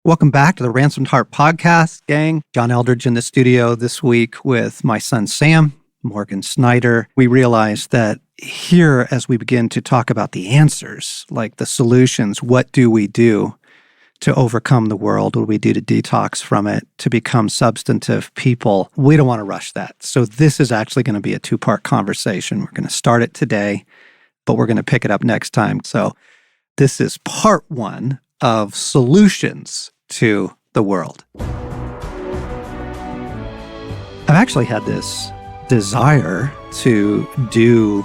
Welcome back to the Ransomed Heart podcast, gang. John Eldridge in the studio this week with my son, Sam, Morgan Snyder. We realized that here, as we begin to talk about the answers, like the solutions, what do we do to overcome the world? What do we do to detox from it, to become substantive people? We don't want to rush that. So this is actually going to be a two-part conversation. We're going to start it today, but we're going to pick it up next time. So this is part one of solutions to the world. I've actually had this desire to do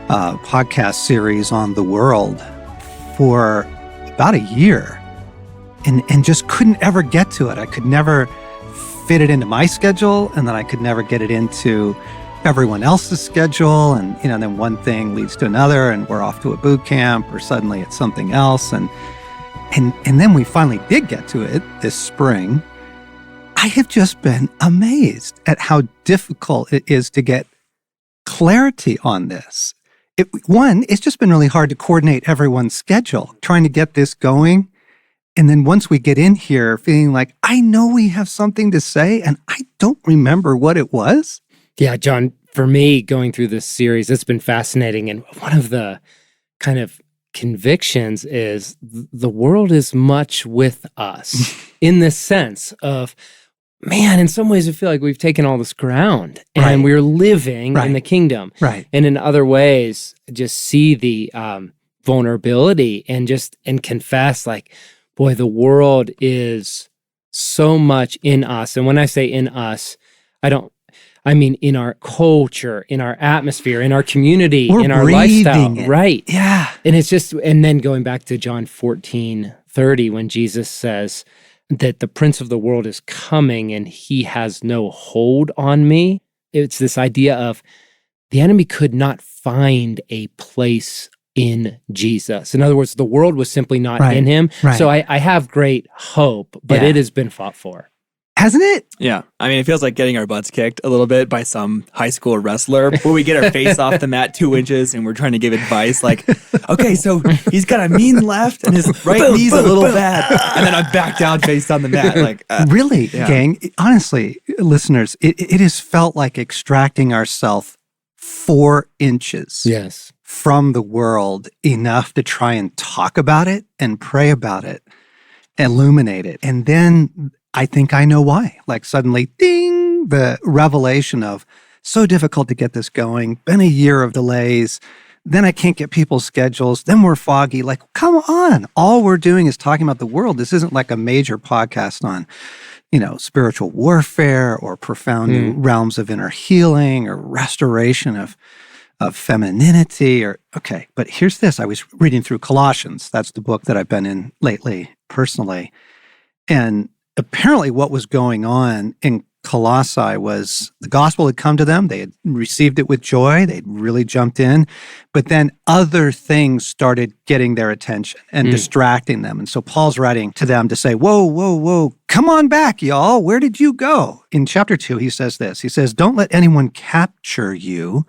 a podcast series on the world for about a year and just couldn't ever get to it. I could never fit it into my schedule, and then I could never get it into everyone else's schedule. And, then one thing leads to another, and we're off to a boot camp, or suddenly it's something else. And then we finally did get to it this spring. I have just been amazed at how difficult it is to get clarity on this. It's just been really hard to coordinate everyone's schedule, trying to get this going. And then once we get in here, feeling like, I know we have something to say, and I don't remember what it was. Yeah, John, for me, going through this series, it's been fascinating. And one of the kind of convictions is the world is much with us in this sense of, man, in some ways I feel like we've taken all this ground and we're living in the kingdom. Right. And in other ways, just see the vulnerability and confess like, boy, the world is so much in us. And when I say in us, I mean in our culture, in our atmosphere, in our community, in our lifestyle. It. Right. Yeah. And it's just, and then going back to John 14:30, when Jesus says that the prince of the world is coming and he has no hold on me. It's this idea of the enemy could not find a place in Jesus. In other words, the world was simply not in him. Right. So I have great hope, but it has been fought for. Hasn't it? Yeah. I mean, it feels like getting our butts kicked a little bit by some high school wrestler where we get our face off the mat 2 inches and we're trying to give advice like, okay, so he's got a mean left and his right knee's a little bad. And then I back down face on the mat. Like, really, gang, honestly, listeners, it has felt like extracting ourselves 4 inches from the world, enough to try and talk about it and pray about it, illuminate it. And then I think I know why. Like suddenly, ding, the revelation of so difficult to get this going, been a year of delays, then I can't get people's schedules, then we're foggy. Like, come on. All we're doing is talking about the world. This isn't like a major podcast on, spiritual warfare or profound new realms of inner healing or restoration of femininity okay. But here's this. I was reading through Colossians. That's the book that I've been in lately, personally. And apparently what was going on in Colossae was the gospel had come to them. They had received it with joy. They'd really jumped in. But then other things started getting their attention and distracting them. And so Paul's writing to them to say, whoa, come on back, y'all. Where did you go? In chapter 2, he says this. He says, don't let anyone capture you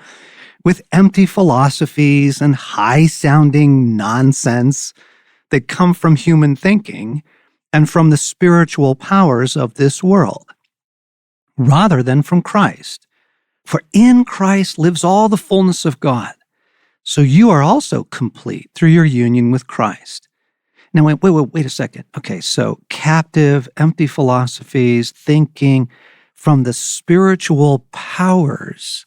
with empty philosophies and high-sounding nonsense that come from human thinking and from the spiritual powers of this world, rather than from Christ. For in Christ lives all the fullness of God. So you are also complete through your union with Christ. Now, wait a second. Okay, so captive, empty philosophies, thinking from the spiritual powers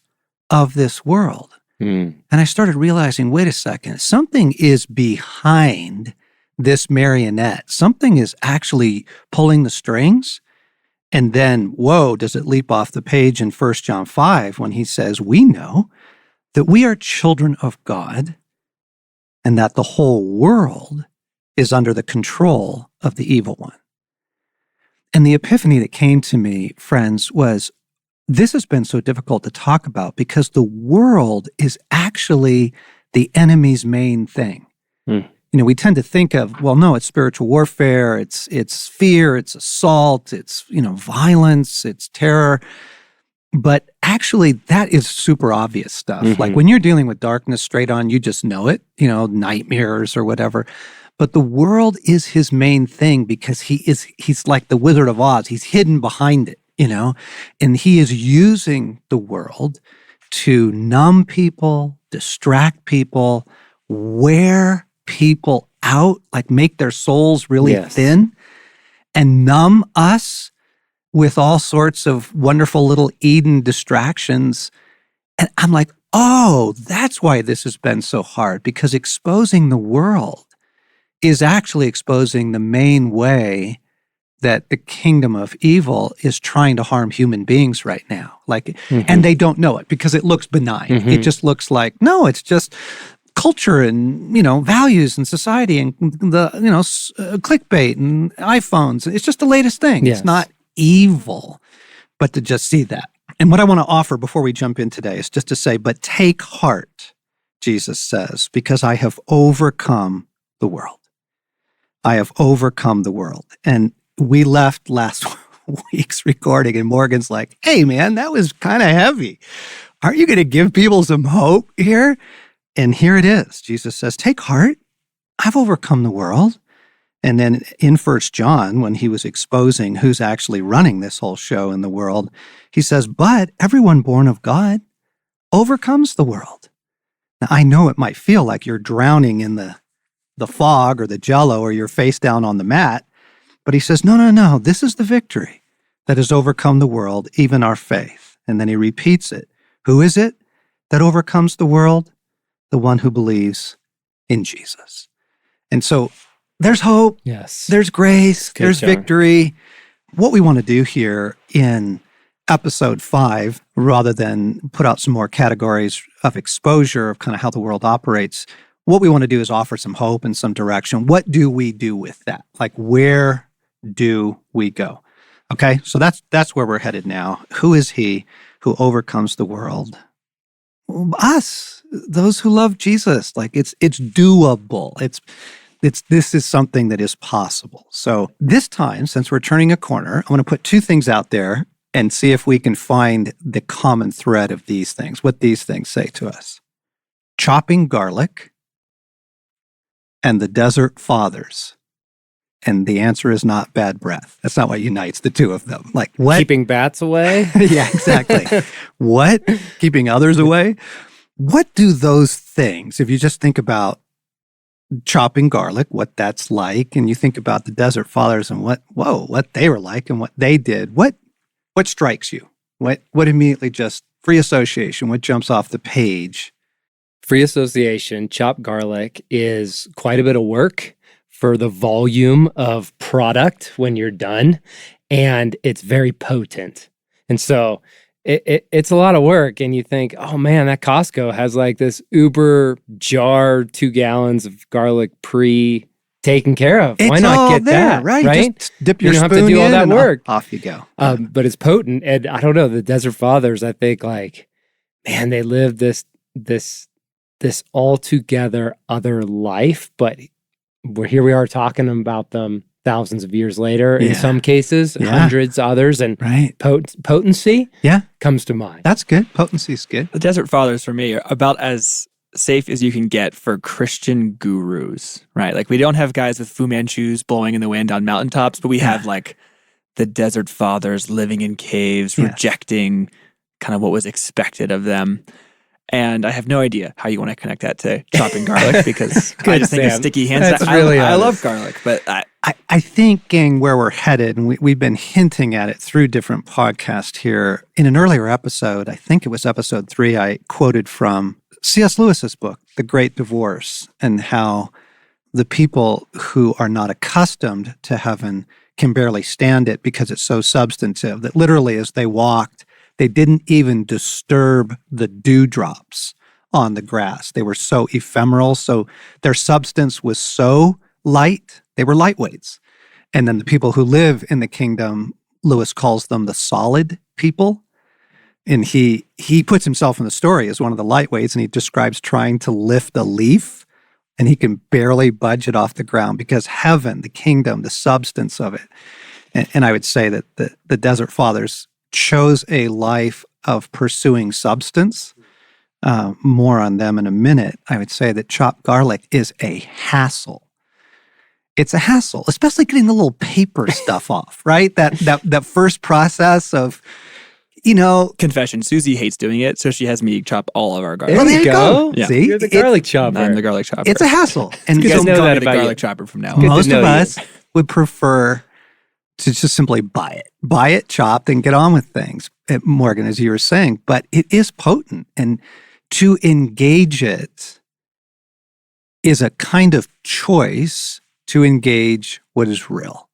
of this world. And I started realizing, wait a second, something is behind this marionette. Something is actually pulling the strings. And then, whoa, does it leap off the page in 1 John 5 when he says, we know that we are children of God and that the whole world is under the control of the evil one. And the epiphany that came to me, friends, was this has been so difficult to talk about because the world is actually the enemy's main thing. We tend to think of, well, no, it's spiritual warfare, it's fear, it's assault, it's, violence, it's terror. But actually, that is super obvious stuff. Like when you're dealing with darkness straight on, you just know it, nightmares or whatever. But the world is his main thing because he's like the Wizard of Oz. He's hidden behind it, and he is using the world to numb people, distract people, wear people out, like make their souls really thin, and numb us with all sorts of wonderful little Eden distractions. And I'm like, oh, that's why this has been so hard, because exposing the world is actually exposing the main way that the kingdom of evil is trying to harm human beings right now. And they don't know it because it looks benign. It just looks like, no, it's just culture and, values and society and clickbait and iPhones. It's just the latest thing. Yes. It's not evil, but to just see that. And what I want to offer before we jump in today is just to say, but take heart, Jesus says, because I have overcome the world. I have overcome the world. And we left last week's recording and Morgan's like, hey man, that was kind of heavy. Aren't you going to give people some hope here? And here it is. Jesus says, take heart. I've overcome the world. And then in 1 John, when he was exposing who's actually running this whole show in the world, he says, but everyone born of God overcomes the world. Now, I know it might feel like you're drowning in the fog or the jello or you're face down on the mat, but he says, no, this is the victory that has overcome the world, even our faith. And then he repeats it. Who is it that overcomes the world? The one who believes in Jesus. And so there's hope. Yes. There's grace. Good, there's John. victory. What we want to do here in episode 5, rather than put out some more categories of exposure of kind of how the world operates, what we want to do is offer some hope and some direction. What do we do with that? Like, where do we go? Okay, so that's where we're headed now. Who is he who overcomes the world? Us, those who love Jesus. Like, it's doable. This is something that is possible. So this time, since we're turning a corner, I'm going to put 2 things out there and see if we can find the common thread of these things, what these things say to us. Chopping garlic and the Desert Fathers. And the answer is not bad breath. That's not what unites the two of them. Like, what? Keeping bats away? Yeah, exactly. What? Keeping others away? What do those things, if you just think about chopping garlic, what that's like, and you think about the Desert Fathers and what they were like and what they did, what strikes you? What immediately just free association, what jumps off the page? Free association, chopped garlic is quite a bit of work for the volume of product when you're done, and it's very potent. And so it's a lot of work, and you think, oh man, that Costco has like this uber jar, 2 gallons of garlic taken care of. It's why not all get there, that? Right? Just dip your you don't spoon have to do all in that and work. Off you go. But it's potent, and I don't know, the Desert Fathers, I think, like, man, they lived this altogether other life, but here we are talking about them thousands of years later, in some cases, hundreds others, and potency comes to mind. That's good. Potency's good. The Desert Fathers, for me, are about as safe as you can get for Christian gurus, right? Like, we don't have guys with Fu Manchus blowing in the wind on mountaintops, but we have like the Desert Fathers living in caves, rejecting kind of what was expected of them. And I have no idea how you want to connect that to chopping garlic, because I just think of sticky hands. I love garlic, but I think, gang, where we're headed, and we've been hinting at it through different podcasts here. In an earlier episode, I think it was episode 3, I quoted from C.S. Lewis's book, The Great Divorce, and how the people who are not accustomed to heaven can barely stand it because it's so substantive that literally as they walked, they didn't even disturb the dewdrops on the grass. They were so ephemeral. So their substance was so light, they were lightweights. And then the people who live in the kingdom, Lewis calls them the solid people. And he puts himself in the story as one of the lightweights, and he describes trying to lift a leaf, and he can barely budge it off the ground because heaven, the kingdom, the substance of it. And I would say that the Desert Fathers chose a life of pursuing substance. More on them in a minute. I would say that chopped garlic is a hassle. it's a hassle, especially getting the little paper stuff off, right? That first process of, Confession, Susie hates doing it, so she has me chop all of our garlic. There you go. Yeah. See? You're the garlic chopper. I'm the garlic chopper. It's a hassle. And you guys guys know know that that about garlic you. chopper from now on. Good. Most to of know you. us would prefer to just simply buy it chopped, and get on with things, Morgan, as you were saying. But it is potent, and to engage it is a kind of choice to engage what is real,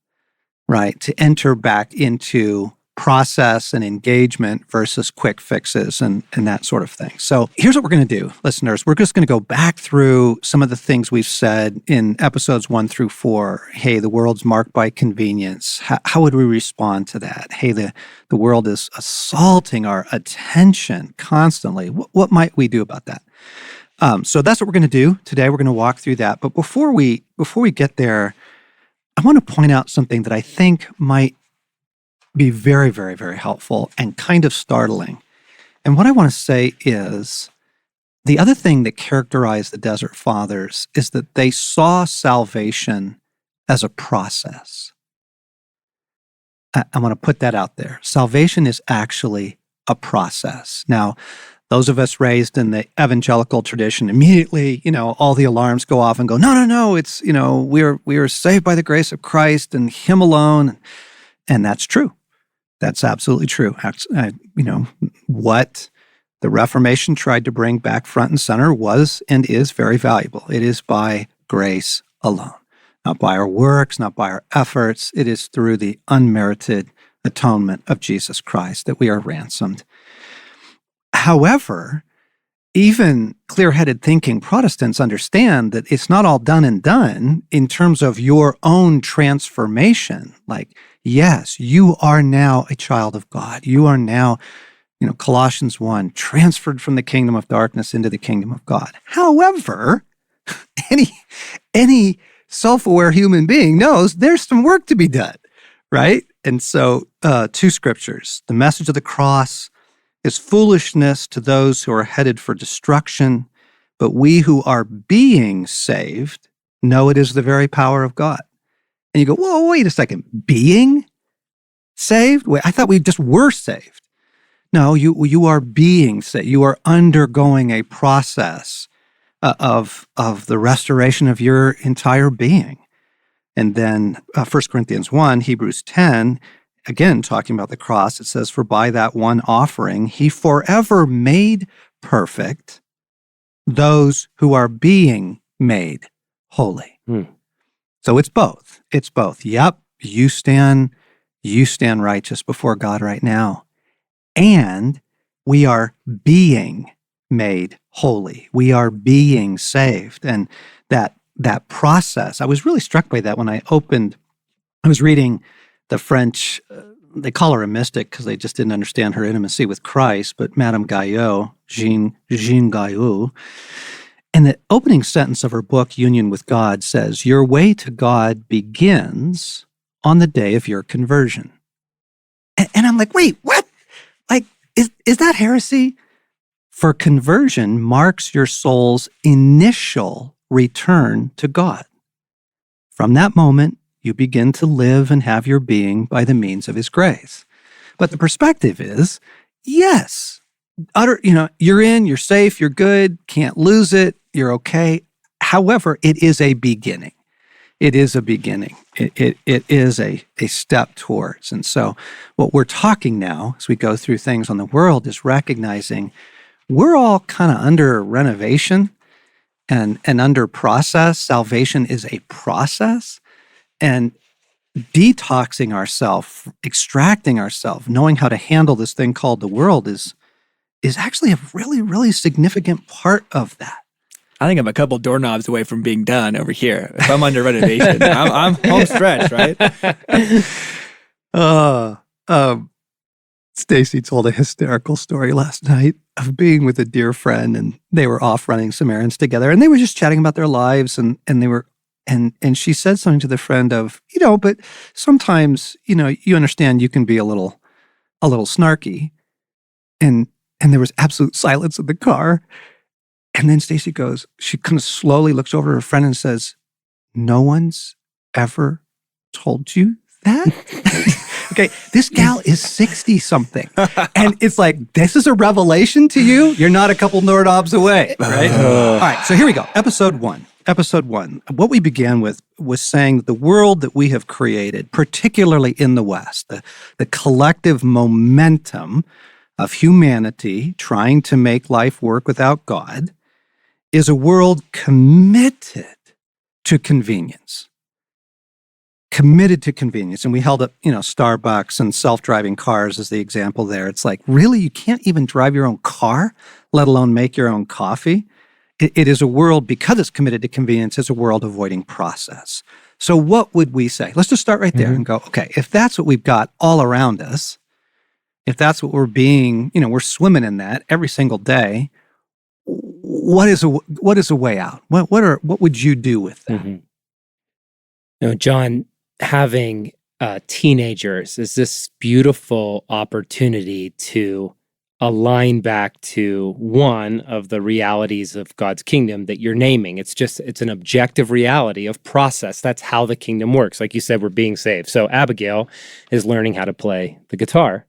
right? To enter back into process and engagement versus quick fixes and that sort of thing. So here's what we're going to do, listeners. We're just going to go back through some of the things we've said in episodes 1 through 4. Hey, the world's marked by convenience. How would we respond to that? Hey, the world is assaulting our attention constantly. What might we do about that? So that's what we're going to do today. We're going to walk through that. But before we get there, I want to point out something that I think might be very, very, very helpful and kind of startling. And what I want to say is the other thing that characterized the Desert Fathers is that they saw salvation as a process. I want to put that out there. Salvation is actually a process. Now, those of us raised in the evangelical tradition, immediately, all the alarms go off and go, no, it's, we are saved by the grace of Christ and Him alone. And that's true. That's absolutely true. What the Reformation tried to bring back front and center was and is very valuable. It is by grace alone, not by our works, not by our efforts. It is through the unmerited atonement of Jesus Christ that we are ransomed. However, even clear-headed thinking Protestants understand that it's not all done and done in terms of your own transformation. Like, yes, you are now a child of God. You are now, Colossians 1, transferred from the kingdom of darkness into the kingdom of God. However, any self-aware human being knows there's some work to be done, right? And so 2 scriptures, the message of the cross is foolishness to those who are headed for destruction, but we who are being saved know it is the very power of God. And you go, whoa, wait a second, being saved? Wait, I thought we just were saved. No, you are being saved. You are undergoing a process of the restoration of your entire being. And then 1 Corinthians 1, Hebrews 10, again, talking about the cross, it says, for by that one offering, He forever made perfect those who are being made holy. So it's both. It's both. Yep, you stand righteous before God right now. And we are being made holy. We are being saved. And that process, I was really struck by that when I was reading the French, they call her a mystic because they just didn't understand her intimacy with Christ, but Madame Guyot, Jean Guyot, and the opening sentence of her book, Union with God, says, your way to God begins on the day of your conversion. And I'm like, wait, what? Like, is that heresy? For conversion marks your soul's initial return to God. From that moment, you begin to live and have your being by the means of His grace. But the perspective is, yes, you're in, you're safe, you're good, can't lose it, you're okay. However, it is a beginning. It is a beginning. It is a step towards. And so what we're talking now, as we go through things on the world, is recognizing we're all kind of under renovation and under process. Salvation is a process. And detoxing ourselves, extracting ourselves, knowing how to handle this thing called the world is actually a really, really significant part of that. I think I'm a couple doorknobs away from being done over here. If I'm under renovation, I'm home stretch, right? Stacy told a hysterical story last night of being with a dear friend, and they were off running some errands together, and they were just chatting about their lives, and they were. And she said something to the friend of, but sometimes, you understand you can be a little snarky. And there was absolute silence in the car. And then Stacy goes, she kind of slowly looks over at her friend and says, no one's ever told you that? Okay, this gal is 60 something. And it's like, this is a revelation to you? You're not a couple doorknobs away, right? All right, so here we go. Episode one. What we began with was saying that the world that we have created, particularly in the West, the collective momentum of humanity trying to make life work without God, is a world committed to convenience. Committed to convenience. And we held up, Starbucks and self-driving cars as the example there. It's like, really? You can't even drive your own car, let alone make your own coffee? It is a world, because it's committed to convenience, it's a world avoiding process. So what would we say? Let's just start right there and go, okay, if that's what we've got all around us, if that's what we're we're swimming in that every single day, what is a way out? What would you do with that? John, having teenagers is this beautiful opportunity to align back to one of the realities of God's kingdom that you're naming. It's an objective reality of process. That's how the kingdom works. Like you said, we're being saved. So Abigail is learning how to play the guitar.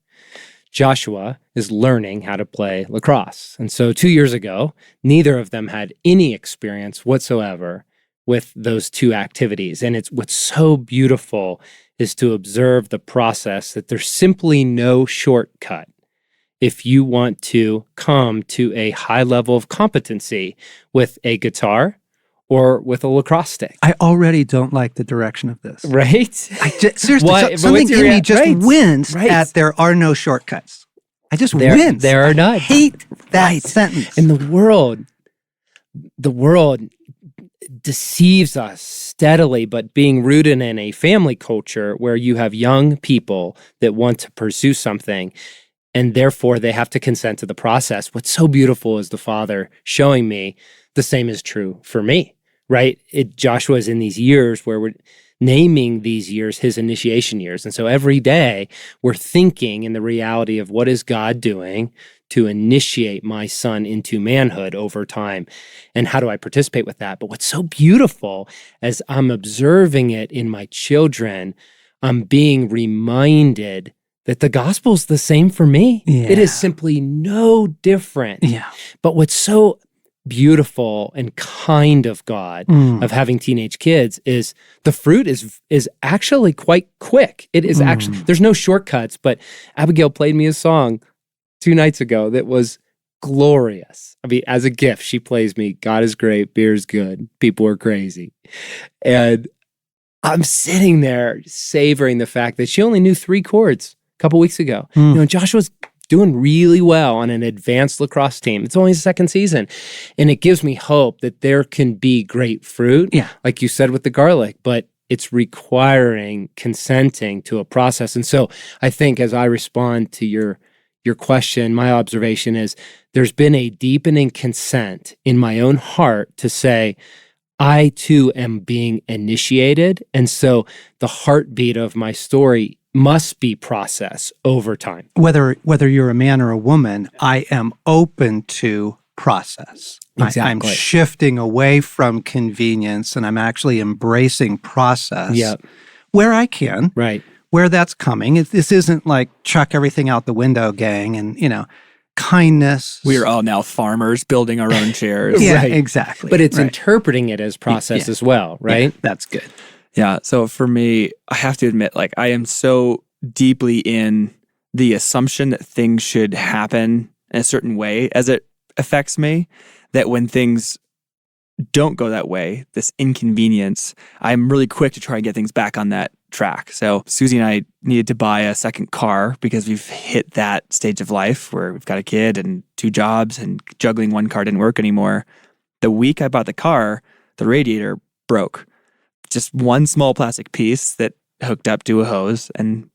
Joshua is learning how to play lacrosse. And so 2 years ago, neither of them had any experience whatsoever with those two activities. And what's so beautiful is to observe the process, that there's simply no shortcut if you want to come to a high level of competency with a guitar or with a lacrosse stick. I already don't like the direction of this. Right? Seriously, something in me just wins at there are no shortcuts. I just wins. There are none. I hate that sentence. And the world deceives us steadily, but being rooted in a family culture where you have young people that want to pursue something, and therefore they have to consent to the process. What's so beautiful is the Father showing me the same is true for me, right? Joshua is in these years where we're naming these years his initiation years. And so every day we're thinking in the reality of what is God doing to initiate my son into manhood over time, and how do I participate with that? But what's so beautiful as I'm observing it in my children, I'm being reminded that the gospel's the same for me. Yeah. It is simply no different. Yeah. But what's so beautiful and kind of God of having teenage kids is the fruit is actually quite quick. It is actually, there's no shortcuts, but Abigail played me a song 2 nights ago that was glorious. I mean, as a gift, she plays me, God is great, beer is good, people are crazy. And I'm sitting there savoring the fact that she only knew 3 chords a couple weeks ago. Joshua's doing really well on an advanced lacrosse team. It's only his 2nd season. And it gives me hope that there can be great fruit, like you said with the garlic, but it's requiring consenting to a process. And so I think as I respond to your question, my observation is there's been a deepening consent in my own heart to say, I too am being initiated. And so the heartbeat of my story must be processed over time. Whether you're a man or a woman, I am open to process. Exactly. I'm shifting away from convenience, and I'm actually embracing process where I can. Right. Where that's coming. This isn't like chuck everything out the window, gang, and kindness. We are all now farmers building our own chairs. Yeah, right. Exactly. But it's interpreting it as process as well, right? Yeah, that's good. Yeah. So for me, I have to admit, I am so deeply in the assumption that things should happen in a certain way as it affects me, that when things don't go that way, this inconvenience, I'm really quick to try and get things back on that track. So Susie and I needed to buy a second car because we've hit that stage of life where we've got a kid and 2 jobs, and juggling one car didn't work anymore. The week I bought the car, the radiator broke. Just one small plastic piece that hooked up to a hose, and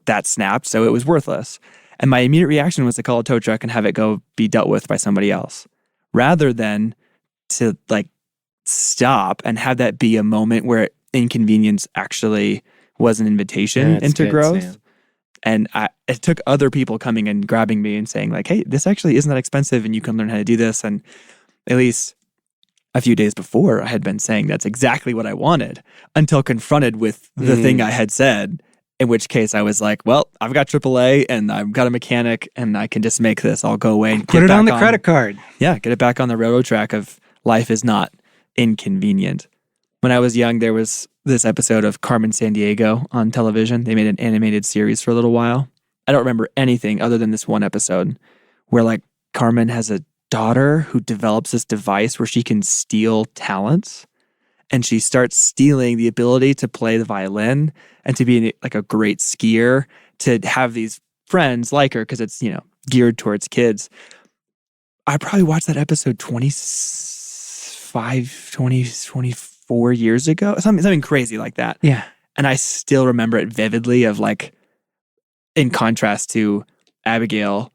that snapped, so it was worthless. And my immediate reaction was to call a tow truck and have it go be dealt with by somebody else, rather than to stop and have that be a moment where inconvenience actually was an invitation into growth. Sam. And it took other people coming and grabbing me and saying hey, this actually isn't that expensive and you can learn how to do this. And at least a few days before, I had been saying that's exactly what I wanted until confronted with the thing I had said, in which case I was like, well, I've got AAA and I've got a mechanic and I can just make this. I'll go away and put it on the credit card. Yeah, get it back on the railroad track of life is not inconvenient. When I was young, there was this episode of Carmen Sandiego on television. They made an animated series for a little while. I don't remember anything other than this one episode where like Carmen has a daughter who develops this device where she can steal talents, and she starts stealing the ability to play the violin and to be like a great skier, to have these friends like her because it's, geared towards kids. I probably watched that episode 24 years ago, something crazy like that. Yeah. And I still remember it vividly, of like, in contrast to Abigail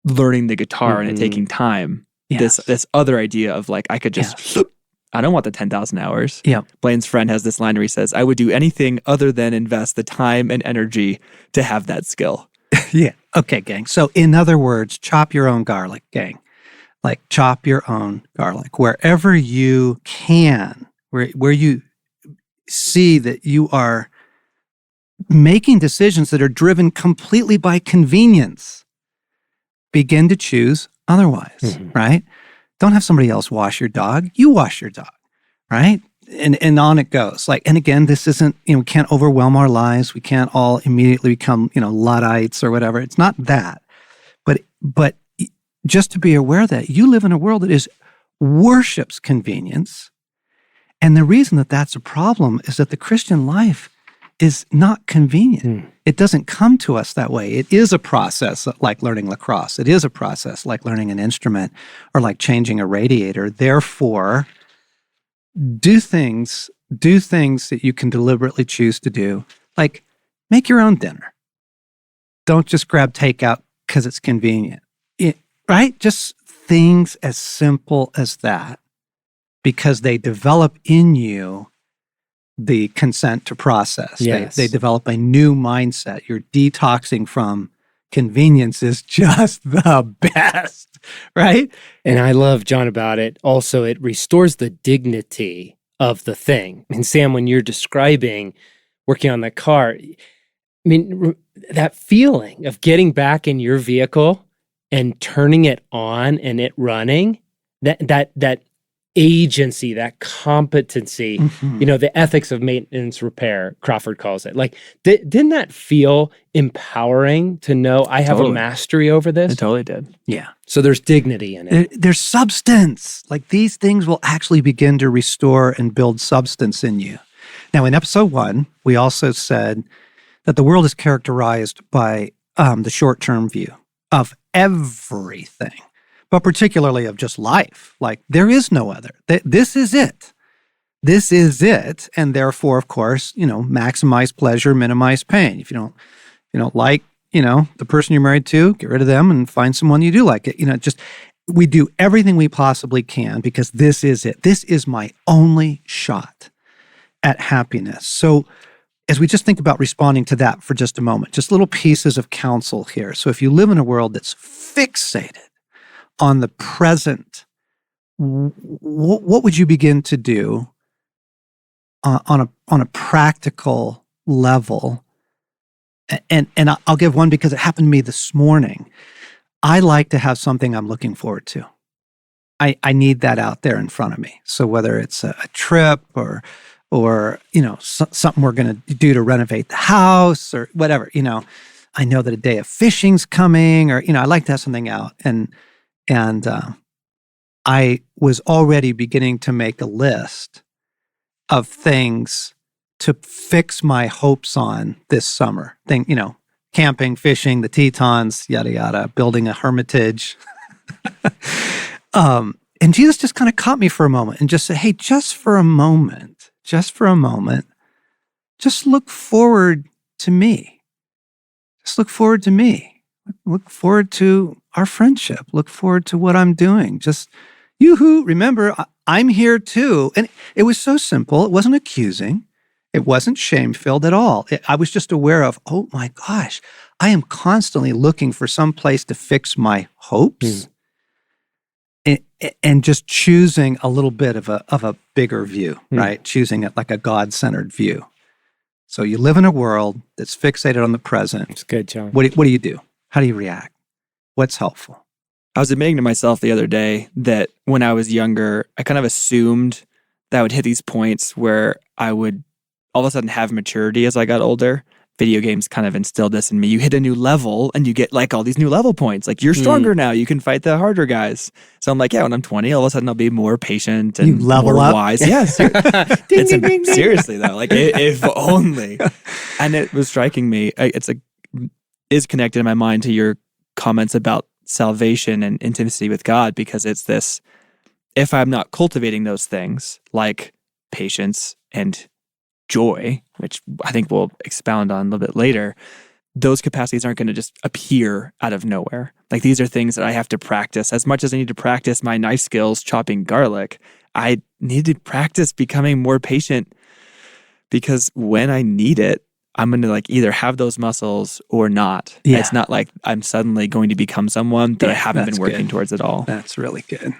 learning the guitar and it taking time. Yes. This other idea of like, I could just, I don't want the 10,000 hours. Yeah. Blaine's friend has this line where he says, I would do anything other than invest the time and energy to have that skill. Yeah. Okay, gang. So in other words, chop your own garlic, gang. Like chop your own garlic. Wherever you can, where you see that you are making decisions that are driven completely by convenience, begin to choose otherwise, right? Don't have somebody else wash your dog. You wash your dog, right? And on it goes. Like, and again, this isn't, we can't overwhelm our lives. We can't all immediately become, Luddites or whatever. It's not that. But just to be aware that you live in a world that worships convenience. And the reason that that's a problem is that the Christian life is not convenient. It doesn't come to us that way. It is a process like learning lacrosse. It is a process like learning an instrument or like changing a radiator. Therefore, do things that you can deliberately choose to do. Like make your own dinner. Don't just grab takeout because it's convenient. Right? Just things as simple as that, because they develop in you the consent to process. Yes. They develop a new mindset. You're detoxing from convenience is just the best, right? And I love, John, about it. Also, it restores the dignity of the thing. And Sam, when you're describing working on the car, that feeling of getting back in your vehicle and turning it on and it running, that agency, that competency, the ethics of maintenance repair, Crawford calls it. Like, didn't that feel empowering to know I have a mastery over this? It totally did. Yeah. So there's dignity in it. There's substance. Like these things will actually begin to restore and build substance in you. Now, in episode 1, we also said that the world is characterized by the short-term view of everything, but particularly of just life. Like there is no other. This is it. This is it. And therefore, of course, maximize pleasure, minimize pain. If you don't like, the person you're married to, get rid of them and find someone you do like it. We do everything we possibly can because this is it. This is my only shot at happiness. So as we just think about responding to that for just a moment, just little pieces of counsel here. So if you live in a world that's fixated on the present, what would you begin to do on a practical level? And I'll give one because it happened to me this morning. I like to have something I'm looking forward to. I need that out there in front of me. So whether it's a trip or something we're going to do to renovate the house or whatever, I know that a day of fishing's coming, or I like to have something out, and I was already beginning to make a list of things to fix my hopes on this summer. Camping, fishing, the Tetons, yada yada, building a hermitage. And Jesus just kind of caught me for a moment and just said, hey, just for a moment, just look forward to me. Just look forward to me. Look forward to our friendship. Look forward to what I'm doing. Just, yoo-hoo, remember, I'm here too. And it was so simple. It wasn't accusing. It wasn't shame-filled at all. I was just aware of, oh my gosh, I am constantly looking for some place to fix my hopes. and just choosing a little bit of a bigger view, right? Choosing it like a God-centered view. So you live in a world that's fixated on the present. It's good, John. What do you do? How do you react? What's helpful? I was admitting to myself the other day that when I was younger, I kind of assumed that I would hit these points where I would all of a sudden have maturity as I got older. Video games kind of instilled this in me. You hit a new level and you get like all these new level points. Like you're stronger now. You can fight the harder guys. So I'm like, yeah, when I'm 20, all of a sudden I'll be more patient and you level more up. wise. Yes. Seriously though, like if only. And it was striking me. Is connected in my mind to your comments about salvation and intimacy with God, because it's this, if I'm not cultivating those things like patience and joy, which I think we'll expound on a little bit later, those capacities aren't going to just appear out of nowhere. Like these are things that I have to practice. As much as I need to practice my knife skills chopping garlic, I need to practice becoming more patient, because when I need it, I'm going to like either have those muscles or not. Yeah. It's not like I'm suddenly going to become someone that I haven't been working towards at all. That's really good.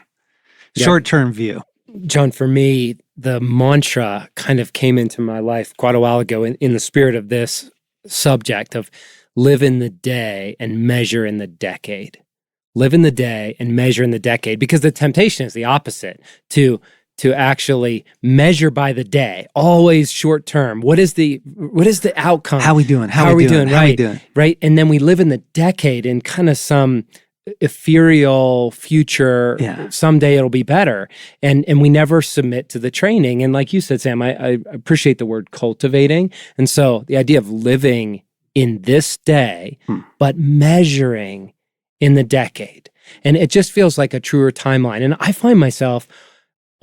Short-term view. John, for me, the mantra kind of came into my life quite a while ago in the spirit of this subject of live in the day and measure in the decade. Live in the day and measure in the decade, because the temptation is the opposite, to actually measure by the day, always short term. What is the outcome? How are we doing? How are we doing? Right. And then we live in the decade in kind of some ethereal future. Yeah. Someday it'll be better. And we never submit to the training. And like you said, Sam, I appreciate the word cultivating. And so the idea of living in this day, but measuring in the decade. And it just feels like a truer timeline. And I find myself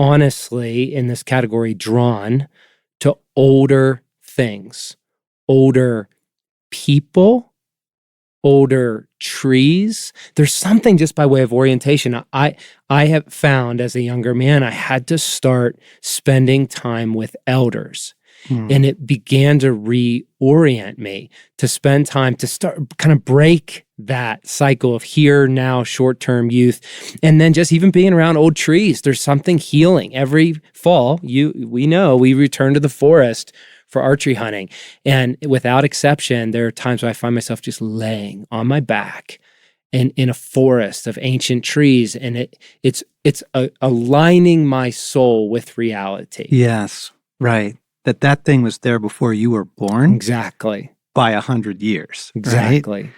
honestly in this category drawn to older things, older people, older trees. There's something just by way of orientation. I have found as a younger man, I had to start spending time with elders. And it began to reorient me to spend time to start kind of break that cycle of here, now, short-term youth. And then just even being around old trees, there's something healing. Every fall, we know we return to the forest for archery hunting. And without exception, there are times where I find myself just laying on my back in a forest of ancient trees. And it's aligning my soul with reality. Yes, right. That thing was there before you were born. Exactly. By 100 years. Exactly. Right?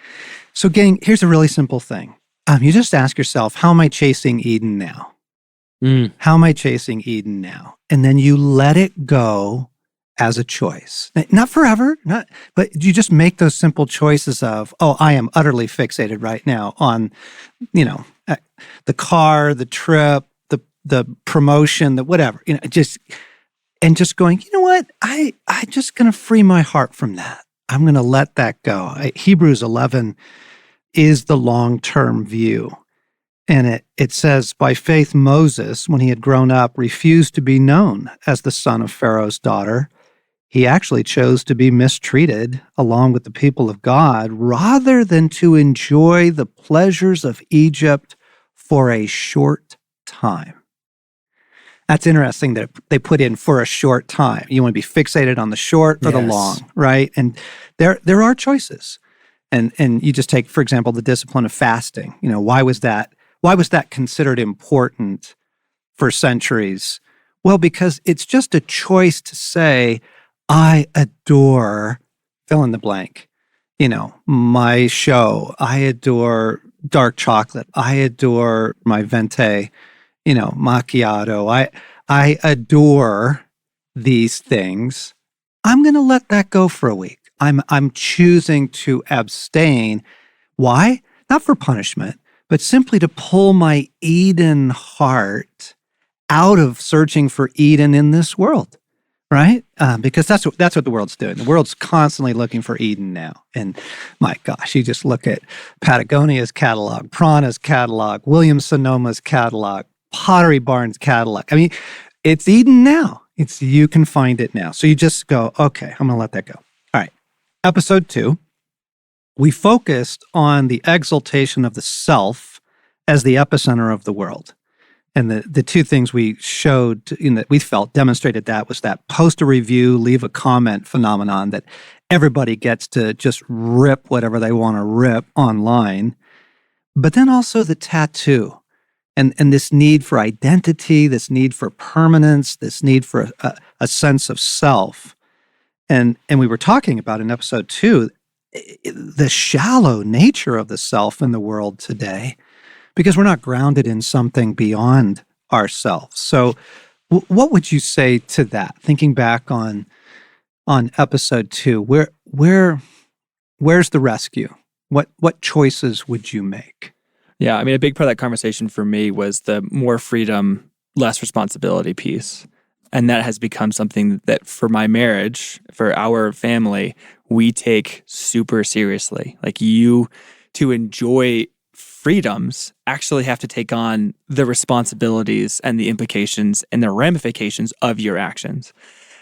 So gang, here's a really simple thing. You just ask yourself, how am I chasing Eden now? How am I chasing Eden now? And then you let it go as a choice. Not forever, but you just make those simple choices of, I am utterly fixated right now on, the car, the trip, the promotion, the whatever, just going, you know what? I just going to free my heart from that. I'm going to let that go. Hebrews 11 is the long-term view. And it says, by faith, Moses, when he had grown up, refused to be known as the son of Pharaoh's daughter. He actually chose to be mistreated along with the people of God rather than to enjoy the pleasures of Egypt for a short time. That's interesting that they put in for a short time. You want to be fixated on the short or the long, right? And there are choices. And you just take, for example, the discipline of fasting. Why was that considered important for centuries? Well, because it's just a choice to say, I adore fill in the blank. My show. I adore dark chocolate. I adore my venti. Macchiato. I adore these things. I'm going to let that go for a week. I'm choosing to abstain. Why? Not for punishment, but simply to pull my Eden heart out of searching for Eden in this world, right? Because that's what the world's doing. The world's constantly looking for Eden now. And my gosh, you just look at Patagonia's catalog, Prana's catalog, Williams-Sonoma's catalog, Pottery Barn's catalog. I mean, it's Eden now. You can find it now. So you just go, okay, I'm going to let that go. All right. Episode 2, we focused on the exaltation of the self as the epicenter of the world. And the two things we showed that we felt demonstrated that was that post a review, leave a comment phenomenon that everybody gets to just rip whatever they want to rip online. But then also the tattoo and this need for identity, this need for permanence, this need for a sense of self. And we were talking about in episode 2, the shallow nature of the self in the world today, because we're not grounded in something beyond ourselves. So what would you say to that? Thinking back on episode 2, where's the rescue? What choices would you make? Yeah, I mean, a big part of that conversation for me was the more freedom, less responsibility piece. And that has become something that for my marriage, for our family, we take super seriously. Like, you, to enjoy freedoms, actually have to take on the responsibilities and the implications and the ramifications of your actions.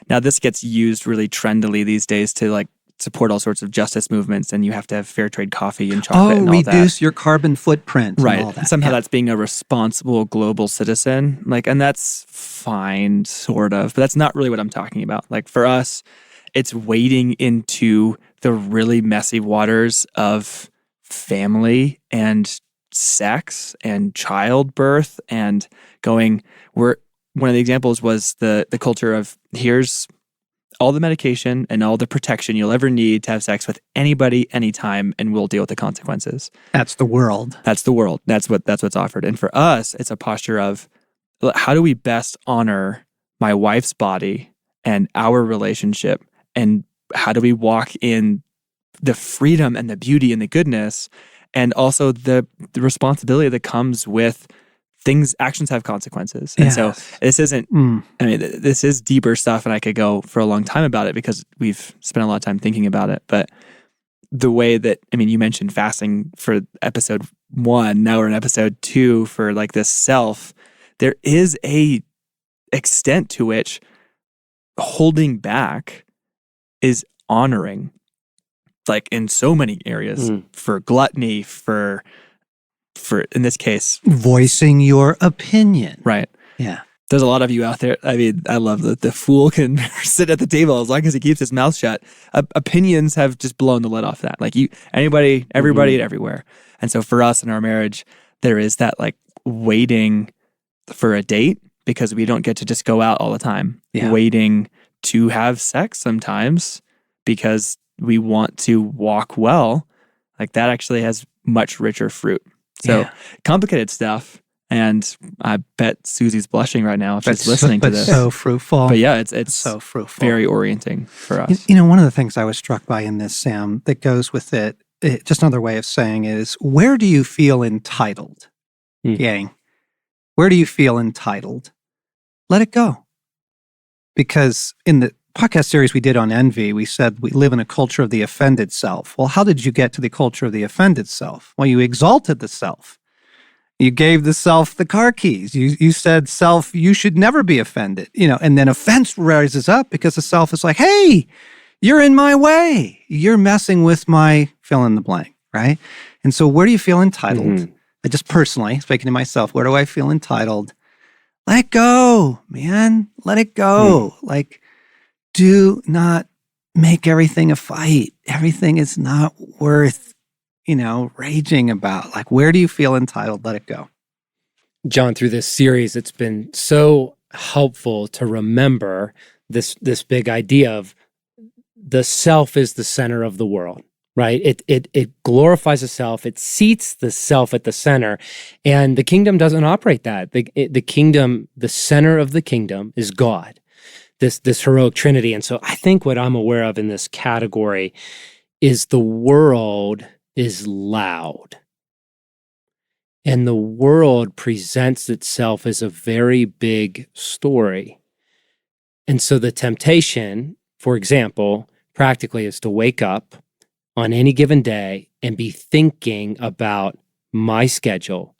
Now, this gets used really trendily these days to like support all sorts of justice movements, and you have to have fair trade coffee and chocolate and all that. Reduce your carbon footprint. Right. And all that. Somehow that's being a responsible global citizen. Like, and that's fine, sort of, but that's not really what I'm talking about. Like, for us, it's wading into the really messy waters of family and sex and childbirth and going, one of the examples was the culture of, here's all the medication and all the protection you'll ever need to have sex with anybody, anytime, and we'll deal with the consequences. That's the world. That's the world. That's what's offered. And for us, it's a posture of, how do we best honor my wife's body and our relationship? And how do we walk in the freedom and the beauty and the goodness, and also the responsibility that comes with actions have consequences. And so this isn't, I mean, this is deeper stuff, and I could go for a long time about it because we've spent a lot of time thinking about it. But the way that, I mean, you mentioned fasting for episode 1, now we're in episode 2 for like this self, there is a extent to which holding back is honoring, like in so many areas, for gluttony, for in this case, voicing your opinion. Right. Yeah. There's a lot of you out there. I mean, I love that the fool can sit at the table as long as he keeps his mouth shut. Opinions have just blown the lid off that. Like, anybody, everybody, and everywhere. And so for us in our marriage, there is that like waiting for a date because we don't get to just go out all the time. Yeah. Waiting to have sex sometimes because we want to walk well. Like, that actually has much richer fruit. So complicated stuff, and I bet Susie's blushing right now if she's listening to this. So fruitful. But yeah, it's so fruitful. Very orienting for us. You know, one of the things I was struck by in this, Sam, that goes with it, just another way of saying it is, where do you feel entitled, gang? Where do you feel entitled? Let it go. Because in the podcast series we did on envy, we said we live in a culture of the offended self. Well, how did you get to the culture of the offended self? Well, you exalted the self. You gave the self the car keys. You said, self, you should never be offended. And then offense rises up because the self is like, hey, you're in my way. You're messing with my fill in the blank, right? And so where do you feel entitled? I just personally, speaking to myself, where do I feel entitled? Let it go, man. Let it go. Like, do not make everything a fight. Everything is not worth, raging about. Like, where do you feel entitled? Let it go. John, through this series, it's been so helpful to remember this big idea of the self is the center of the world, right? It glorifies the self. It seats the self at the center. And the kingdom doesn't operate that. The kingdom, the center of the kingdom is God. This heroic trinity. And so I think what I'm aware of in this category is the world is loud. And the world presents itself as a very big story. And so the temptation, for example, practically is to wake up on any given day and be thinking about my schedule,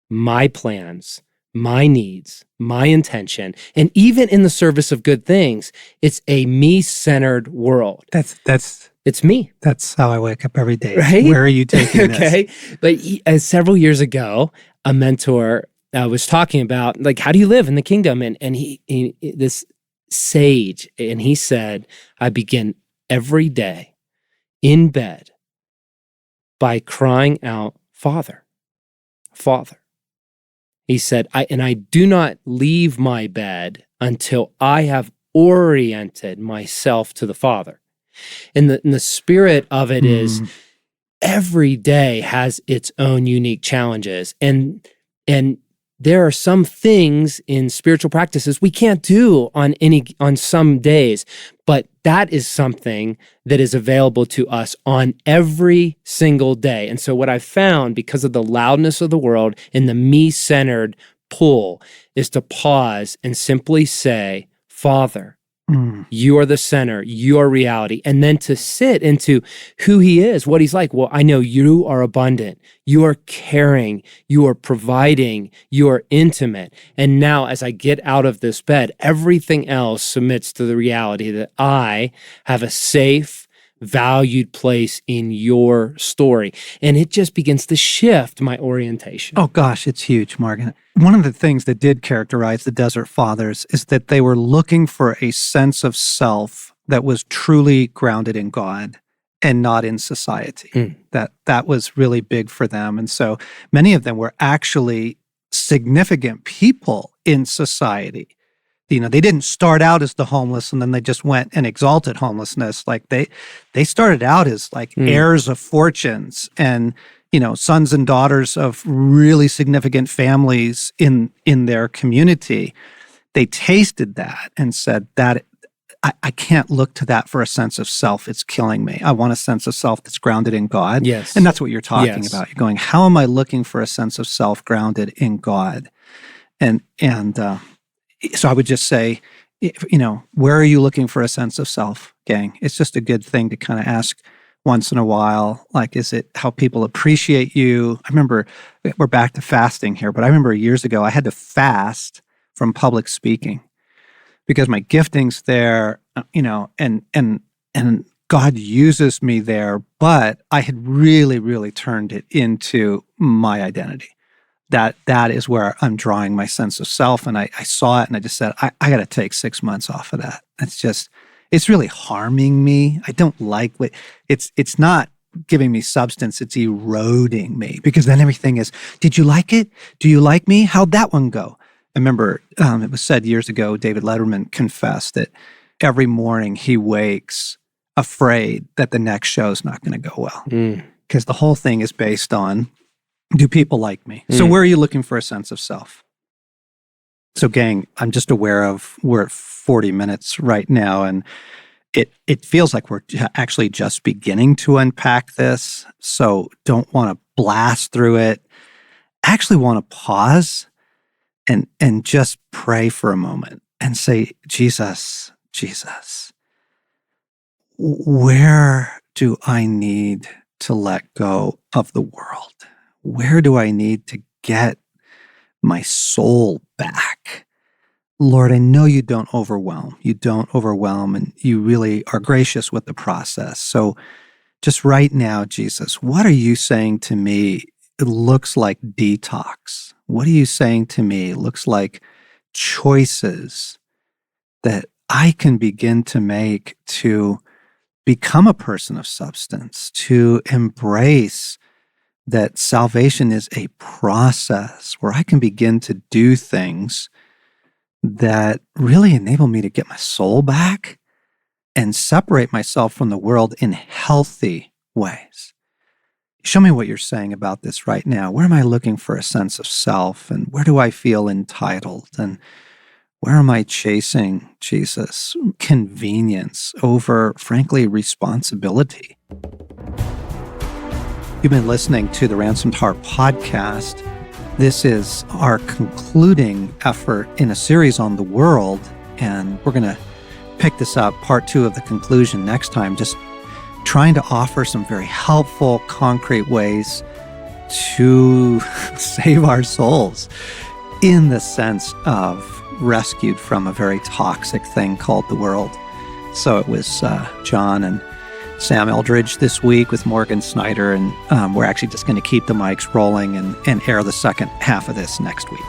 my plans, my needs, my intention, and even in the service of good things, it's a me-centered world. It's me. That's how I wake up every day. Right? Where are you taking this? Okay. But several years ago, a mentor was talking about, like, how do you live in the kingdom? And he this sage, and he said, I begin every day in bed by crying out, Father, Father. He said, I do not leave my bed until I have oriented myself to the Father. And the spirit of it is every day has its own unique challenges. And there are some things in spiritual practices we can't do on some days, but that is something that is available to us on every single day. And so what I've found, because of the loudness of the world and the me-centered pull, is to pause and simply say, Father, you are the center, you are reality. And then to sit into who he is, what he's like. Well, I know you are abundant, you are caring, you are providing, you are intimate. And now as I get out of this bed, everything else submits to the reality that I have a safe, valued place in your story. And it just begins to shift my orientation. Oh gosh, it's huge, Morgan. One of the things that did characterize the Desert Fathers is that they were looking for a sense of self that was truly grounded in God and not in society. That was really big for them. And so many of them were actually significant people in society. You know, they didn't start out as the homeless and then they just went and exalted homelessness. Like they started out as like heirs of fortunes and, you know, sons and daughters of really significant families in their community. They tasted that and said that I can't look to that for a sense of self. It's killing me. I want a sense of self that's grounded in God. Yes. And that's what you're talking about. You're going, how am I looking for a sense of self grounded in God? So I would just say, you know, where are you looking for a sense of self, gang? It's just a good thing to kind of ask once in a while. Like, is it how people appreciate you? I remember, we're back to fasting here, but I remember years ago, I had to fast from public speaking because my gifting's there, you know, and God uses me there, but I had really, really turned it into my identity. That is where I'm drawing my sense of self. And I saw it and I just said, I got to take 6 months off of that. It's really harming me. I don't like what it's not giving me substance. It's eroding me because then everything is, did you like it? Do you like me? How'd that one go? I remember it was said years ago, David Letterman confessed that every morning he wakes afraid that the next show is not going to go well because the whole thing is based on, do people like me? So where are you looking for a sense of self? So gang, I'm just aware of we're at 40 minutes right now, and it feels like we're actually just beginning to unpack this. So don't want to blast through it. Actually want to pause and just pray for a moment and say, Jesus, where do I need to let go of the world? Where do I need to get my soul back? Lord, I know you don't overwhelm. You don't overwhelm, and you really are gracious with the process. So just right now, Jesus, what are you saying to me? It looks like detox. What are you saying to me? It looks like choices that I can begin to make to become a person of substance, to embrace that salvation is a process where I can begin to do things that really enable me to get my soul back and separate myself from the world in healthy ways. Show me what you're saying about this right now. Where am I looking for a sense of self? And where do I feel entitled? And where am I chasing, Jesus, convenience over, frankly, responsibility? You've been listening to the Ransomed Heart podcast. This is our concluding effort in a series on the world, and we're going to pick this up, part 2 of the conclusion next time, just trying to offer some very helpful, concrete ways to save our souls in the sense of rescued from a very toxic thing called the world. So it was John and Sam Eldridge this week with Morgan Snyder, and we're actually just going to keep the mics rolling and air the second half of this next week.